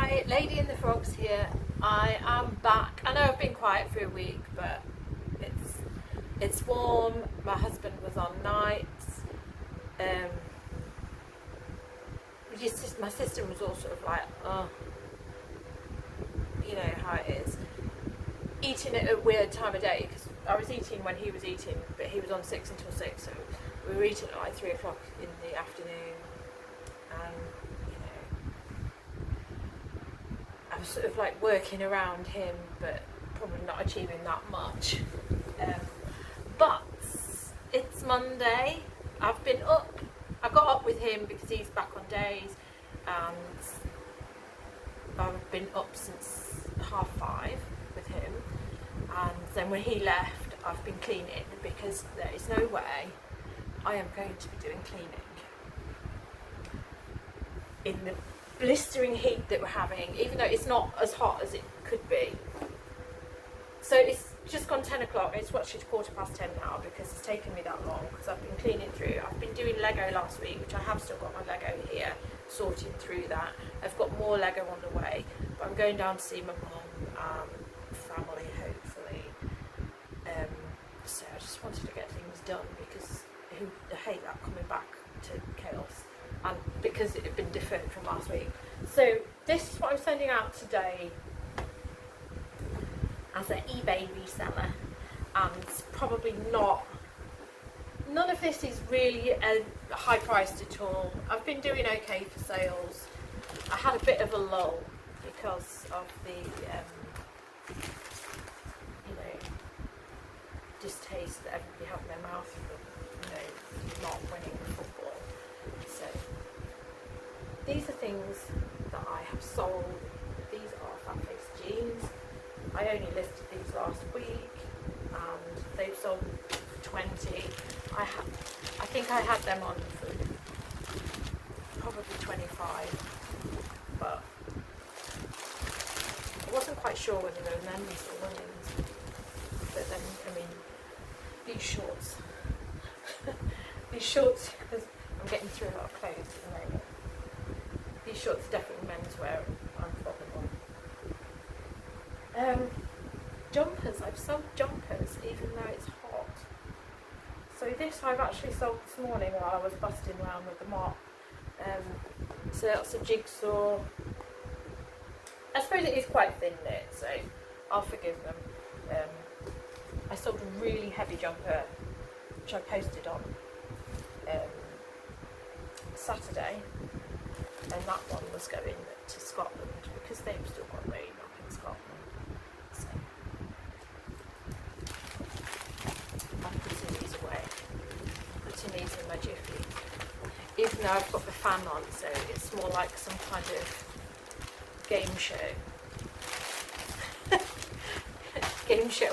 Hi, Lady in the Frogs here. I am back. I know I've been quiet for a week, but it's warm. My husband was on nights. My sister was all sort of like, oh, you know how it is. Eating at a weird time of day, because I was eating when he was eating, but he was on 6 until 6, so we were eating at like 3 o'clock in the afternoon, and I was sort of like working around him, but probably not achieving that much. But it's Monday. I've been up. I got up with him because he's back on days, and I've been up since 5:30 with him. And then when he left, I've been cleaning because there is no way I am going to be doing cleaning in the blistering heat that we're having, even though it's not as hot as it could be. So it's just gone 10 o'clock. It's actually 10:15 now because it's taken me that long because I've been cleaning through. I've been doing Lego last week, which I have still got my Lego here, sorting through that. I've got more Lego on the way, but I'm going down to see my mum, family, hopefully. So I just wanted to get things done because I hate that coming back to chaos, and because it had been deferred from last week. So this is what I'm sending out today as an eBay reseller, and probably not, none of this is really high priced at all. I've been doing okay for sales. I had a bit of a lull because of the distaste that everybody had in their mouth for not winning football. So these are things that I have sold. These are fat face jeans. I only listed these last week, and they've sold for 20. I think I had them on for probably 25, but I wasn't quite sure whether they were men's or women's. But then, I mean, these shorts, because I'm getting through a lot of clothes at the moment. These shorts are definitely menswear. I'm flogging them. Jumpers. I've sold jumpers even though it's hot. So this I've actually sold this morning while I was busting around with the mop. So that's a jigsaw. I suppose it is quite thin knit, so I'll forgive them. I sold a really heavy jumper, which I posted on Saturday, and that one was going to Scotland because they've still got rain up in Scotland. So I'm putting these away, putting these in my jiffy, even though I've got the fan on, so it's more like some kind of game show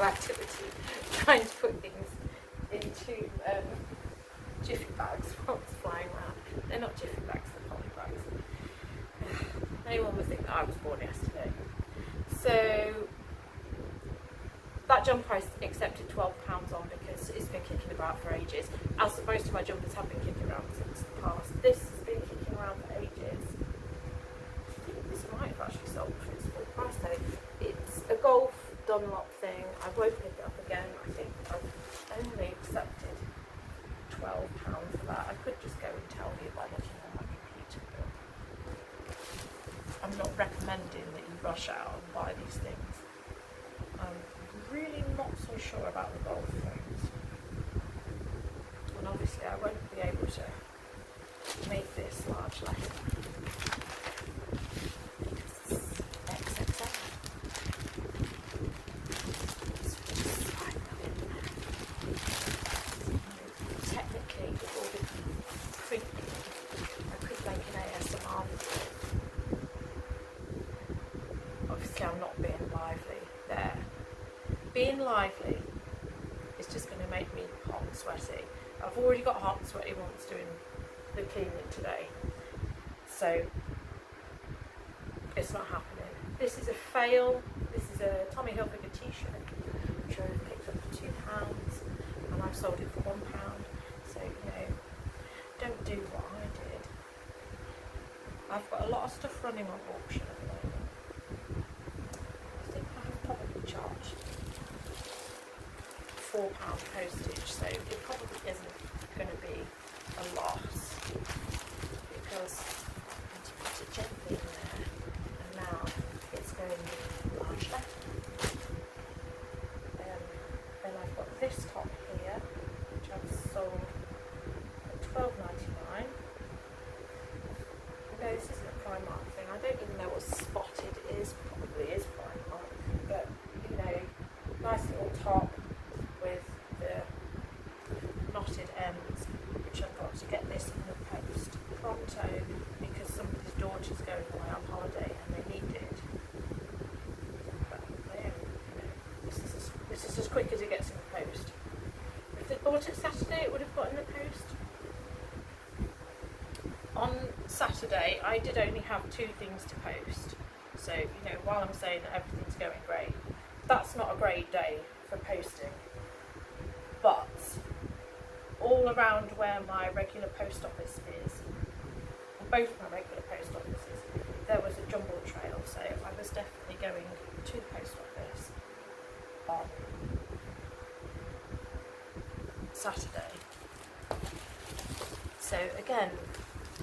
activity, trying to put things into jiffy bags while it's flying around. They're not jiffy bags, they're poly bags. Anyone would think that I was born yesterday. So that jumper I accepted £12 on because it's been kicking about for ages, as most of my jumpers have been kicking around since the past. This has been kicking around for ages. I think this might have actually sold for its full price though. It's a golf Dunlop thing. I won't pick it up again. I think I've only accepted £12 for that. I could just go and tell you by looking on my computer, but I'm not recommending that you rush out and buy these things. I'm really not so sure about the golf things, and obviously I won't be able to make this large letter. I'm not being lively there. Being lively is just going to make me hot and sweaty. I've already got hot and sweaty once doing the cleaning today, so it's not happening. This is a fail. This is a Tommy Hilfiger t-shirt, which I picked up for £2, and I've sold it for £1. So, don't do what I did. I've got a lot of stuff running on auction at the moment. charge £4 postage, so it probably isn't going to be a loss because I need to put it gently in there, and now it's going larger. Then I've got this top here, which I've sold at £12.99. No, this isn't a Primark thing. I don't even know what Spotted is. Probably is Primark, but you know, nice little top with the knotted ends, which I've got to get this in the post pronto because somebody's daughter's going away on holiday and they need it. But they only, you know, this is as quick as it gets in the post. If they bought it Saturday, it would have got in the post. On Saturday, I did only have 2 things to post. So, you know, while I'm saying that everything's going great, that's not a great day for posting. But all around where my regular post office is, both my regular post offices, there was a jumble trail. So I was definitely going to the post office on Saturday. So again,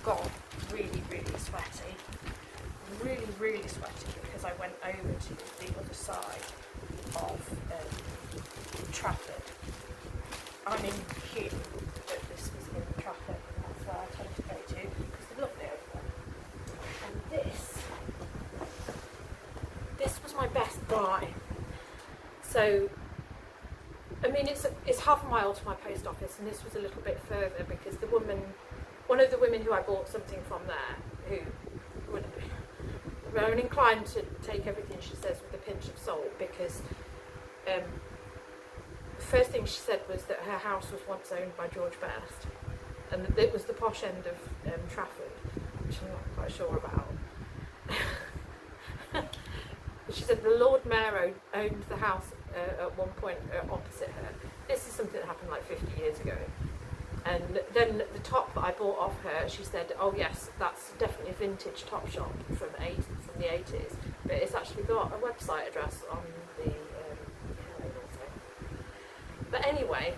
got really, really sweaty. Really sweaty because I went over to the other side of Trafford. I'm in Hume, but this was in Trafford, and that's where I tend to go to because they're lovely over there. And this was my best buy. So, I mean, it's half a mile to my post office, and this was a little bit further because one of the women who I bought something from there, who would, I'm inclined to take everything she says with a pinch of salt because the first thing she said was that her house was once owned by George Best, and that it was the posh end of Trafford, which I'm not quite sure about. She said the Lord Mayor owned the house at one point opposite her. This is something that happened like 50 years ago. And then the top that I bought off her, she said, oh yes, that's definitely a vintage top shop from the 80s. But it's actually got a website address on the label thing. But anyway,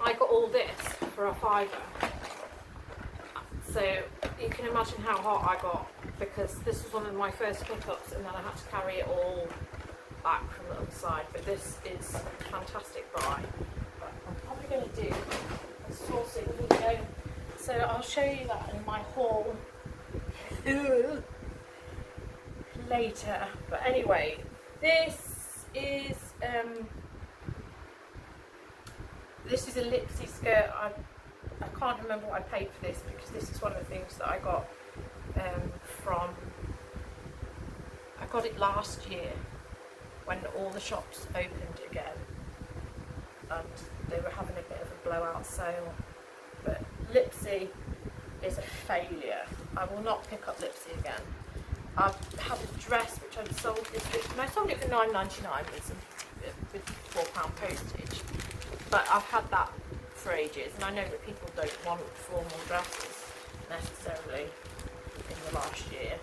I got all this for a £5. So you can imagine how hot I got because this was one of my first pickups and then I had to carry it all back from the other side. But this is a fantastic buy. I'm probably going to do a sourcing video, so I'll show you that in my haul later. But anyway, this is a Lipsy skirt. I can't remember what I paid for this because this is one of the things that I got I got it last year when all the shops opened again. And they were having a bit of a blowout sale, but Lipsy is a failure. I will not pick up Lipsy again. I've had a dress which I'd sold this week, and I sold it for £9.99 with £4 postage, but I've had that for ages, and I know that people don't want formal dresses necessarily in the last year,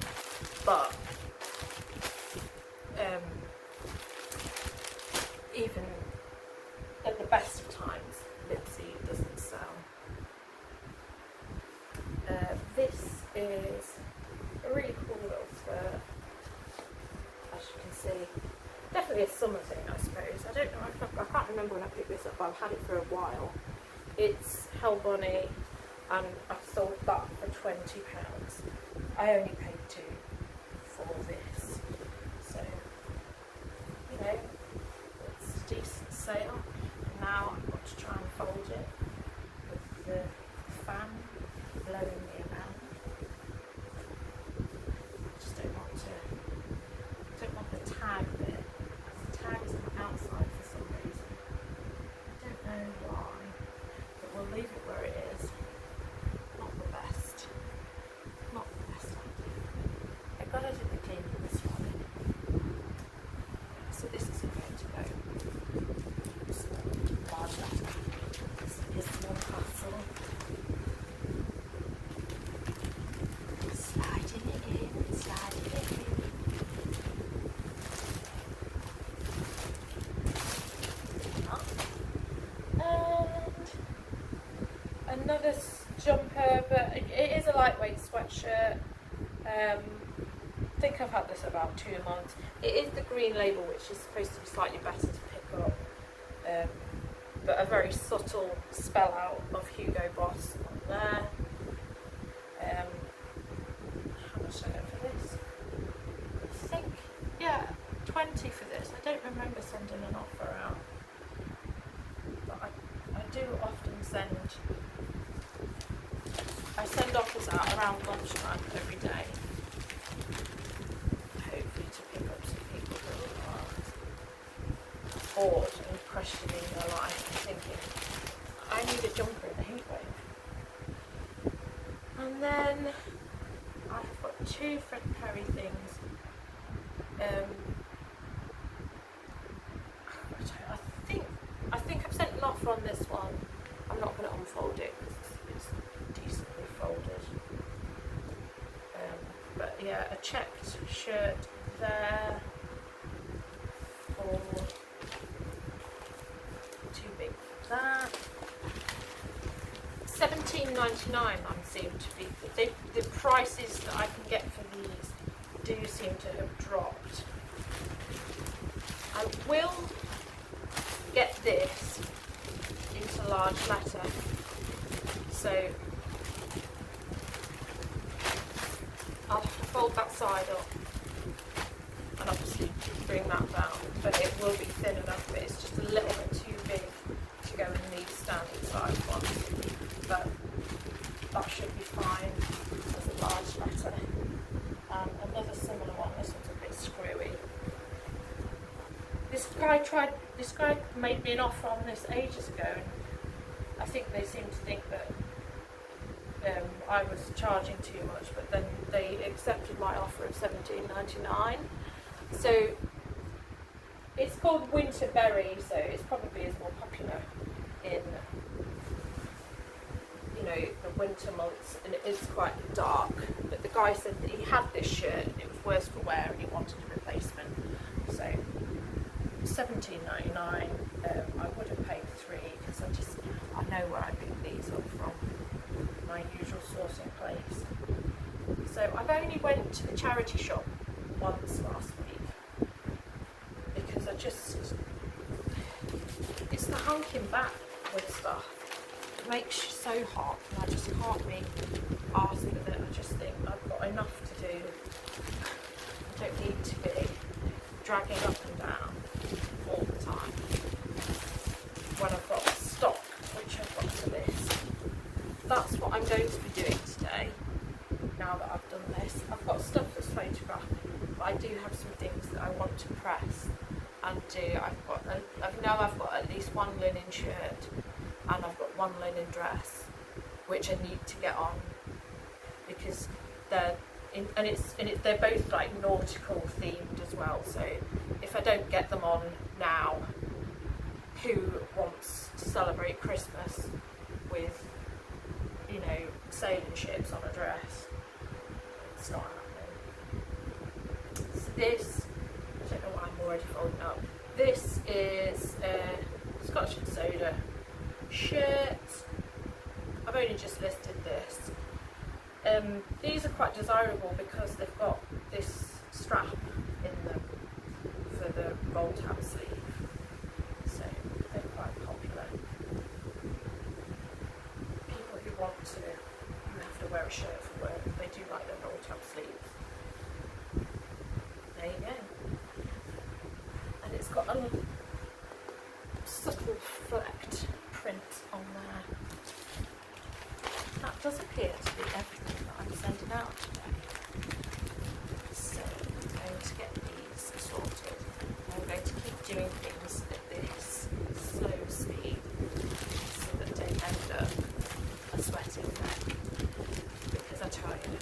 but even at the best of times, Lipsy doesn't sell. This is a really cool little skirt, as you can see. Definitely a summer thing, I suppose. I don't know, I can't remember when I picked this up, but I've had it for a while. It's Hell Bunny, and I've sold that for £20. I only paid £2 for this, so, you know, it's a decent sale. Now I've got to try and fold it with the fan blowing me around. I just don't want the tag bit. The tag is on the outside for some reason. I don't know why, but we'll leave it where it is. Not the best. Not the best idea. I got it in the cleaning this morning. So this isn't going to go. Large letter. another jumper, but it is a lightweight sweatshirt. I think I've had this about 2 months. It is the green label, which is supposed to be slightly better to pick up, but a very subtle spell out of Hugo Boss on there. How much did I get for this? I think, yeah, 20 for this. I don't remember sending an offer out, but I do often I send offers out around lunchtime every day, hopefully to pick up some people who are bored and questioning their life and thinking, I need a jumper in the heatwave. And then I've got 2 Fred Perry things. I think I've sent an offer on this one. I'm not going to unfold it because it's decently folded. But yeah, a checked shirt there for too big for that. $17.99 seem to be the prices that I can get for these do seem to have dropped. I will get this into large letter, so I'll have to fold that side up and obviously bring that down, but it will be thin enough, but it's just a little bit too big to go in these standard size ones, but that should be fine as a large letter. Another similar one, this one's a bit screwy. This guy made me an offer on this ages ago, and I think they seemed to think that I was charging too much, but then they accepted my offer of $17.99. So it's called Winter Berry, so it's probably is more popular in the winter months, and it is quite dark. But the guy said that he had this shirt and it was worse for wear and he wanted a replacement. So $17.99. I would have paid 3 because I know where I pick these up from, my usual sourcing place. So I've only went to the charity shop once last week because it's the hunking back with stuff. It makes you so hot and I just can't be arsed with it. I just think I've got enough to do. I don't need to be dragging up and down all the time when I've got stock, which I've got for this. That's what I'm going to be doing today. Now that I've done this, I've got stuff that's photographed, but I do have some things that I want to press and do. I've got at least 1 linen shirt and I've got 1 linen dress, which I need to get on because they're both like nautical themed as well. So if I don't get them on now, who wants to celebrate Christmas with sailing ships on a dress? It's not happening. So this, I don't know what I'm already folding up. This is a Scotch and Soda shirt. I've only just listed this. These are quite desirable because they've got this strap in them for the roll tab sleeve, so they're quite popular. People who have to wear a shirt for work, they do like their roll tab sleeves. There you go. And it's got a little subtle flecked print on there. That does appear to be everything that I'm sending out today. So I'm going to get these sorted. I'm going to keep doing things at this slow speed so that they end up a sweating neck. Because I tell you,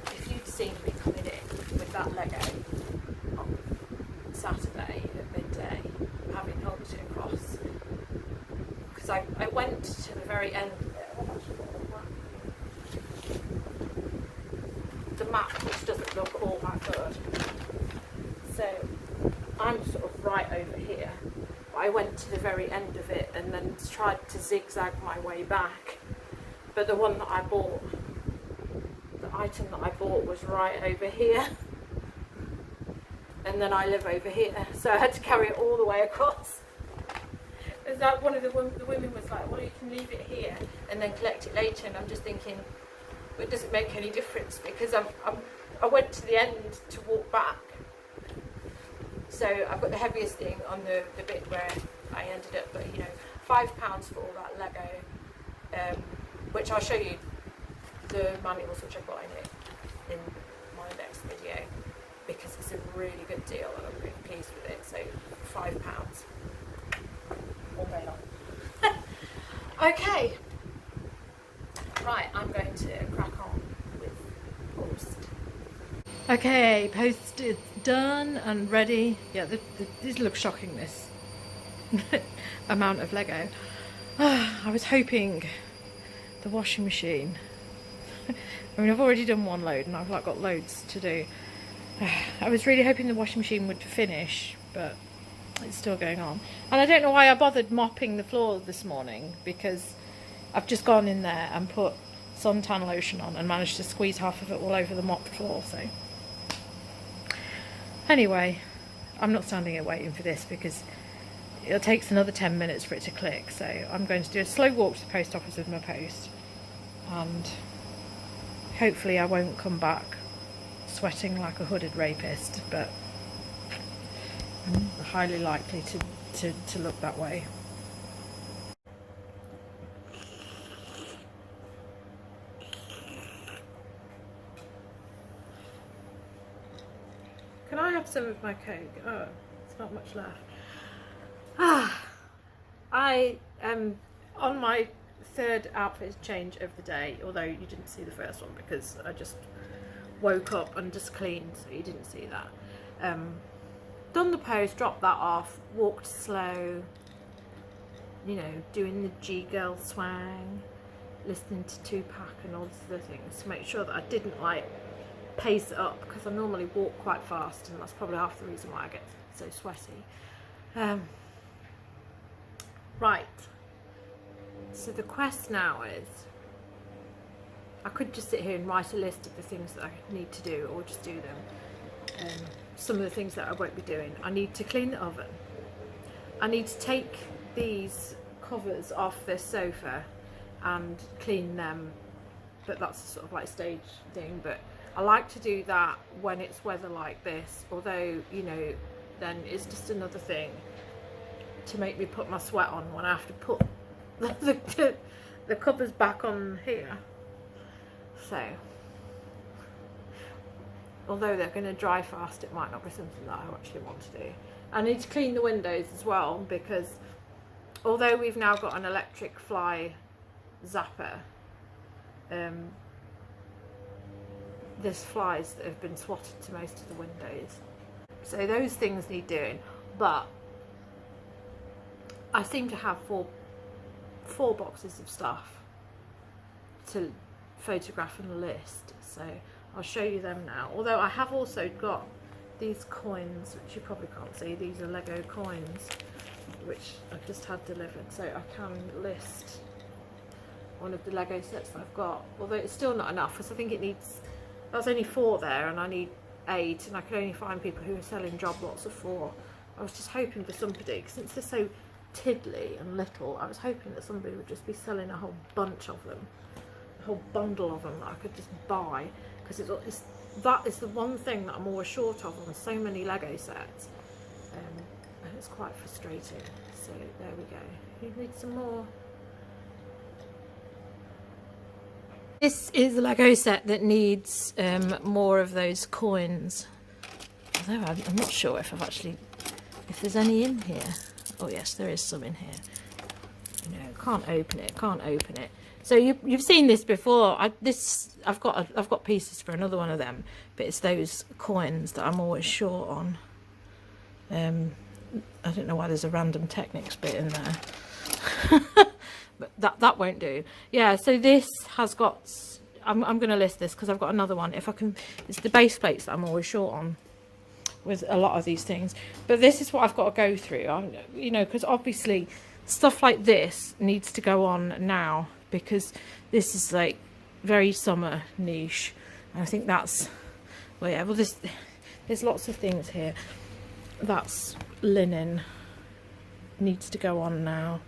if you'd seen me coming in with that Lego on Saturday at midday, having helped it across, because I went to the very end of it. The map, which doesn't look all that good. So I'm sort of right over here. But I went to the very end of it and then tried to zigzag my way back but the one that I bought, the item that I bought was right over here, and then I live over here, so I had to carry it all the way across. Is that one of the women was like, well, you can leave it here and then collect it later, and I'm just thinking, well, it doesn't make any difference because I went to the end to walk back, so I've got the heaviest thing on the bit where I ended up, but you know, £5 for all that Lego, which I'll show you the manuals which I've got in my next video, because it's a really good deal and I'm really pleased with it. So £5 all day long. Okay, right, I'm going to crack on with post. Okay, post is done and ready. Yeah, these look shocking, this amount of Lego. I was hoping the washing machine, I mean, I've already done one load and I've like got loads to do. I was really hoping the washing machine would finish, but it's still going on. And I don't know why I bothered mopping the floor this morning, because I've just gone in there and put suntan lotion on and managed to squeeze half of it all over the mopped floor. So anyway, I'm not standing here waiting for this because it takes another 10 minutes for it to click. So I'm going to do a slow walk to the post office with my post, and hopefully I won't come back sweating like a hooded rapist, but I'm highly likely to look that way. Can I have some of my Coke? Oh, it's not much left. I am on my third outfit change of the day, although you didn't see the first one because I just woke up and just cleaned, so you didn't see that. Done the post, dropped that off, walked slow, you know, doing the G-girl swang, listening to Tupac and all these other things to make sure that I didn't like pace it up, because I normally walk quite fast and that's probably half the reason why I get so sweaty. Right, so the quest now is, I could just sit here and write a list of the things that I need to do, or just do them. Some of the things that I won't be doing. I need to clean the oven. I need to take these covers off this sofa and clean them, but that's a sort of like stage thing. But I like to do that when it's weather like this, although, you know, then it's just another thing to make me put my sweat on when I have to put the covers back on here. So although they're going to dry fast, it might not be something that I actually want to do. I need to clean the windows as well, because although we've now got an electric fly zapper, there's flies that have been swatted to most of the windows. So those things need doing, but I seem to have four boxes of stuff to photograph and list, so I'll show you them now. Although I have also got these coins, which you probably can't see. These are Lego coins, which I've just had delivered, so I can list one of the Lego sets that I've got. Although it's still not enough, because I think it needs, there's only 4 there and I need 8, and I can only find people who are selling job lots of 4. I was just hoping for somebody, since they're so tiddly and little, I was hoping that somebody would just be selling a whole bunch of them, a whole bundle of them that I could just buy, because that is the one thing that I'm always short of on so many Lego sets, and it's quite frustrating. So there we go. You need some more. This is a Lego set that needs more of those coins, although I'm not sure if if there's any in here. Oh yes, there is some in here. No, can't open it. So you've seen this before. I've got pieces for another one of them, but it's those coins that I'm always short on. I don't know why there's a random Technics bit in there, but that won't do. Yeah, so this has got. I'm going to list this because I've got another one. If I can, it's the base plates that I'm always short on with a lot of these things. But this is what I've got to go through. You know, because obviously stuff like this needs to go on now, because this is like very summer niche, and I think that's, well, yeah, well, there's lots of things here. That's linen, needs to go on now.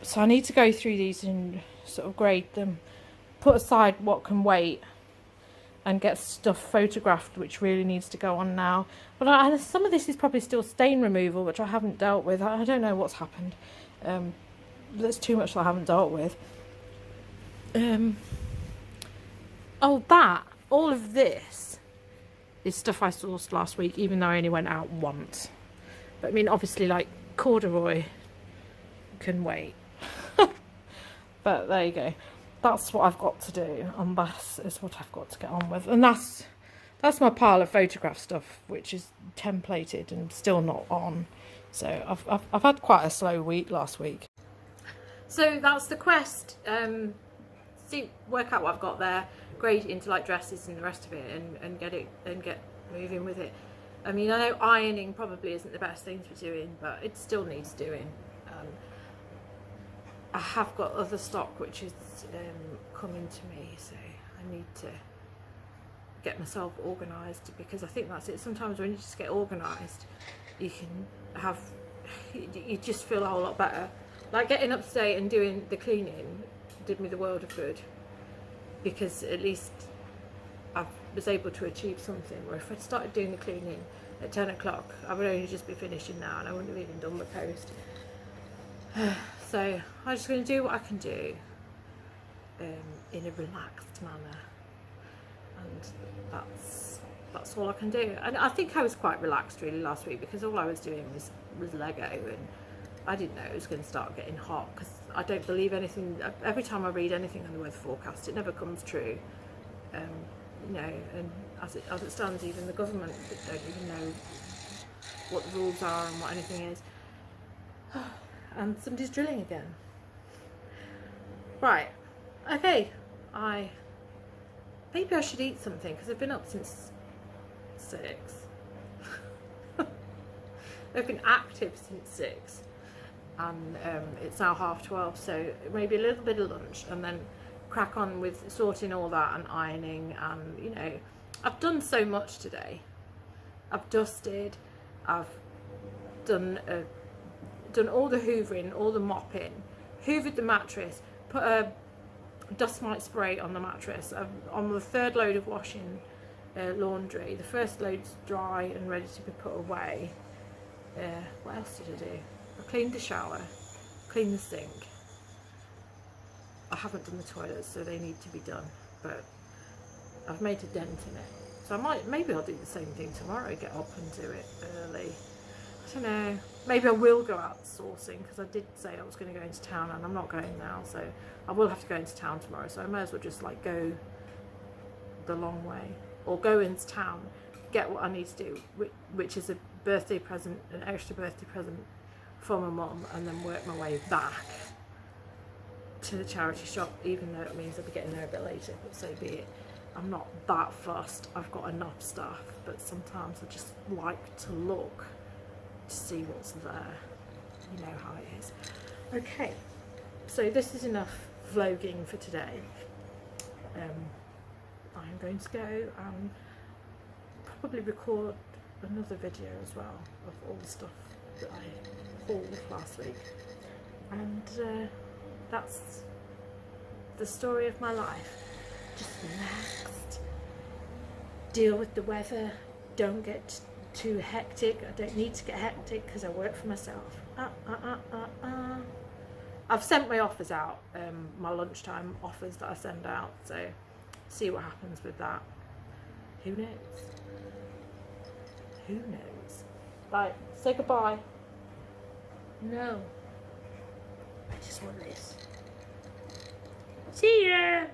So I need to go through these and sort of grade them, put aside what can wait, and get stuff photographed which really needs to go on now. But some of this is probably still stain removal, which I haven't dealt with. I don't know what's happened. There's too much that I haven't dealt with. All of this is stuff I sourced last week, even though I only went out once. But I mean, obviously, like, corduroy can wait. But there you go. That's what I've got to do, and that is what I've got to get on with. And that's my pile of photograph stuff, which is templated and still not on. So I've had quite a slow week last week. So that's the quest. Work out what I've got there, grade it into like dresses and the rest of it, and get moving with it. I mean, I know ironing probably isn't the best thing to be doing, but it still needs doing. I have got other stock which is coming to me, so I need to get myself organised, because I think that's it. Sometimes when you just get organised, you just feel a whole lot better. Like getting up today and doing the cleaning did me the world of good, because at least I was able to achieve something. Where if I'd started doing the cleaning at 10 o'clock, I would only just be finishing now and I wouldn't have even done the post. So I'm just going to do what I can do in a relaxed manner, and that's all I can do. And I think I was quite relaxed really last week, because all I was doing was Lego, and I didn't know it was going to start getting hot, because I don't believe anything. Every time I read anything on the weather forecast, it never comes true. You know, and as it stands, even the government don't even know what the rules are and what anything is. And somebody's drilling again. Right, okay, maybe I should eat something, because I've been up since 6. I've been active since 6, and it's now 12:30, so maybe a little bit of lunch, and then crack on with sorting all that and ironing. And you know, I've done so much today. I've dusted, I've done all the hoovering, all the mopping, hoovered the mattress, put a dust mite spray on the mattress. On the third load of washing laundry, the first load's dry and ready to be put away. What else did I do? I cleaned the shower, cleaned the sink. I haven't done the toilets, so they need to be done, but I've made a dent in it. So maybe I'll do the same thing tomorrow, get up and do it early. I don't know, maybe I will go out sourcing, because I did say I was going to go into town, and I'm not going now, so I will have to go into town tomorrow, so I may as well just like go the long way, or go into town, get what I need to do, which is a birthday present, an extra birthday present for my mum, and then work my way back to the charity shop, even though it means I'll be getting there a bit later, but so be it. I'm not that fussed, I've got enough stuff, but sometimes I just like to look to see what's there. You know how it is. Okay, so this is enough vlogging for today. I'm going to go and probably record another video as well of all the stuff that I hauled last week, and that's the story of my life. Just relaxed, deal with the weather, don't get too hectic. I don't need to get hectic because I work for myself. I've sent my offers out, my lunchtime offers that I send out, so see what happens with that. Who knows? Who knows? Right, say goodbye. No, I just want this. See ya.